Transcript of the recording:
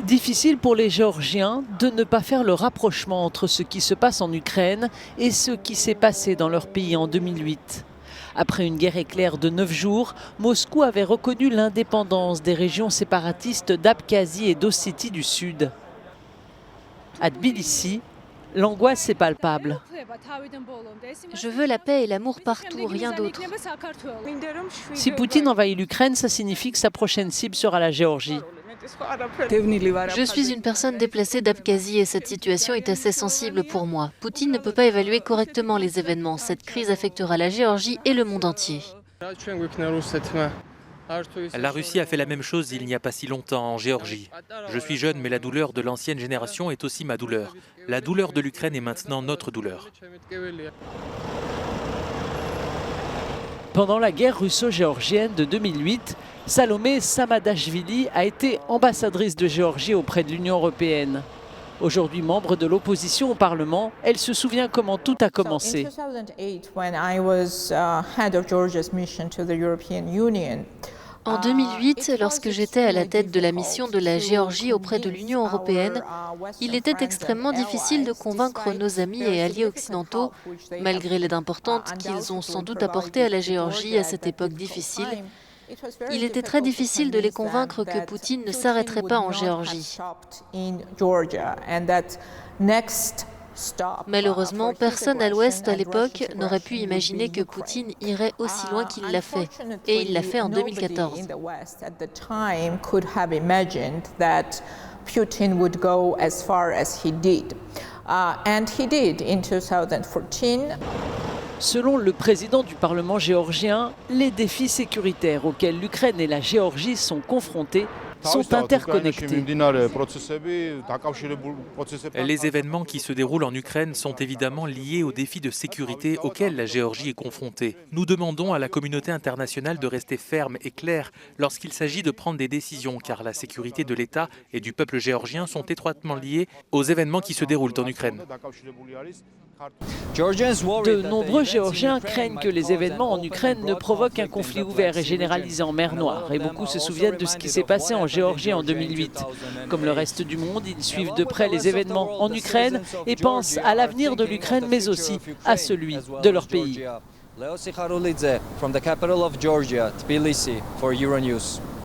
Difficile pour les Géorgiens de ne pas faire le rapprochement entre ce qui se passe en Ukraine et ce qui s'est passé dans leur pays en 2008. Après une guerre éclair de 9 jours, Moscou avait reconnu l'indépendance des régions séparatistes d'Abkhazie et d'Ossétie du Sud. À Tbilissi, l'angoisse est palpable. Je veux la paix et l'amour partout, rien d'autre. Si Poutine envahit l'Ukraine, ça signifie que sa prochaine cible sera la Géorgie. Je suis une personne déplacée d'Abkhazie et cette situation est assez sensible pour moi. Poutine ne peut pas évaluer correctement les événements. Cette crise affectera la Géorgie et le monde entier. La Russie a fait la même chose il n'y a pas si longtemps en Géorgie. Je suis jeune, mais la douleur de l'ancienne génération est aussi ma douleur. La douleur de l'Ukraine est maintenant notre douleur. Pendant la guerre russo-géorgienne de 2008, Salomé Samadashvili a été ambassadrice de Géorgie auprès de l'Union européenne. Aujourd'hui membre de l'opposition au Parlement, elle se souvient comment tout a commencé. En 2008, lorsque j'étais à la tête de la mission de la Géorgie auprès de l'Union européenne, il était extrêmement difficile de convaincre nos amis et alliés occidentaux, malgré l'aide importante qu'ils ont sans doute apportée à la Géorgie à cette époque difficile. Il était très difficile de les convaincre que Poutine ne s'arrêterait pas en Géorgie. Malheureusement, personne à l'Ouest à l'époque n'aurait pu imaginer que Poutine irait aussi loin qu'il l'a fait. Et il l'a fait en 2014. Selon le président du Parlement géorgien, les défis sécuritaires auxquels l'Ukraine et la Géorgie sont confrontés sont interconnectés. Les événements qui se déroulent en Ukraine sont évidemment liés aux défis de sécurité auxquels la Géorgie est confrontée. Nous demandons à la communauté internationale de rester ferme et claire lorsqu'il s'agit de prendre des décisions, car la sécurité de l'État et du peuple géorgien sont étroitement liées aux événements qui se déroulent en Ukraine. De nombreux Géorgiens craignent que les événements en Ukraine ne provoquent un conflit ouvert et généralisé en mer Noire. Et beaucoup se souviennent de ce qui s'est passé en Géorgie en 2008. Comme le reste du monde, ils suivent de près les événements en Ukraine et pensent à l'avenir de l'Ukraine, mais aussi à celui de leur pays. Leo Sikharoulidze from the capital of Georgia, Tbilisi, for Euronews.